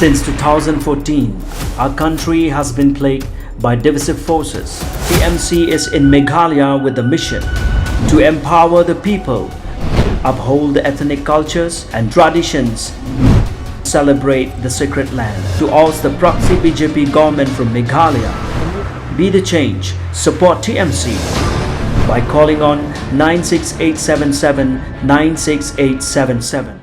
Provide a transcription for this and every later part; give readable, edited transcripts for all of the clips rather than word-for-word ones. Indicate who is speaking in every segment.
Speaker 1: Since 2014, our country has been plagued by divisive forces. TMC is in Meghalaya with the mission to empower the people, uphold the ethnic cultures and traditions, celebrate the sacred land. To oust the proxy BJP government from Meghalaya, be the change, support TMC by calling on 96877 96877.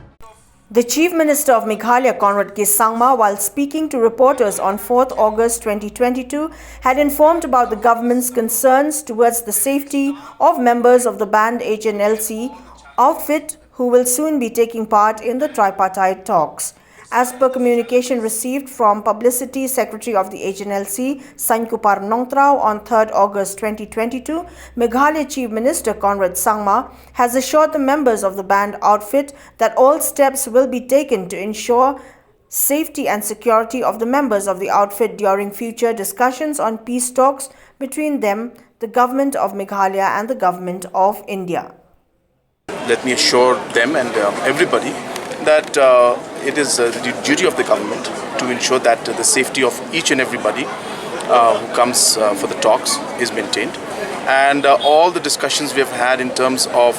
Speaker 2: The Chief Minister of Meghalaya, Conrad K Sangma, while speaking to reporters on 4th August 2022, had informed about the government's concerns towards the safety of members of the banned Hnlc outfit who will soon be taking part in the tripartite talks. As per communication received from Publicity Secretary of the Hnlc, Sankupar Nongtrao, on 3rd August 2022, Meghalaya Chief Minister Conrad Sangma has assured the members of the banned outfit that all steps will be taken to ensure safety and security of the members of the outfit during future discussions on peace talks between them, the Government of Meghalaya and the Government of India.
Speaker 3: Let me assure them and everybody that it is the duty of the government to ensure that the safety of each and everybody who comes for the talks is maintained. And all the discussions we have had in terms of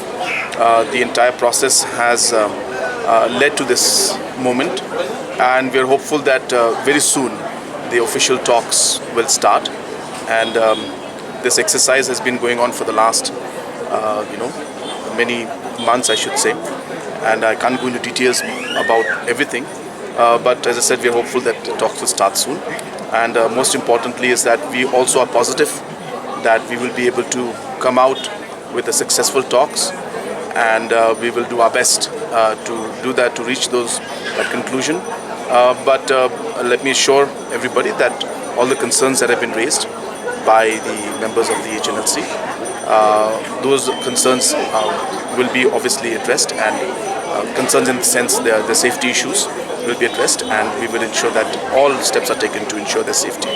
Speaker 3: the entire process has led to this moment. And we are hopeful that very soon the official talks will start. And this exercise has been going on for the last, many months, I should say. And I can't go into details about everything, but as I said, we are hopeful that the talks will start soon. And most importantly is that we also are positive that we will be able to come out with the successful talks, and we will do our best to do that, to reach that conclusion. But let me assure everybody that all the concerns that have been raised by the members of the Hnlc, those concerns will be obviously addressed, and concerns in the sense the safety issues will be addressed, and we will ensure that all steps are taken to ensure their safety.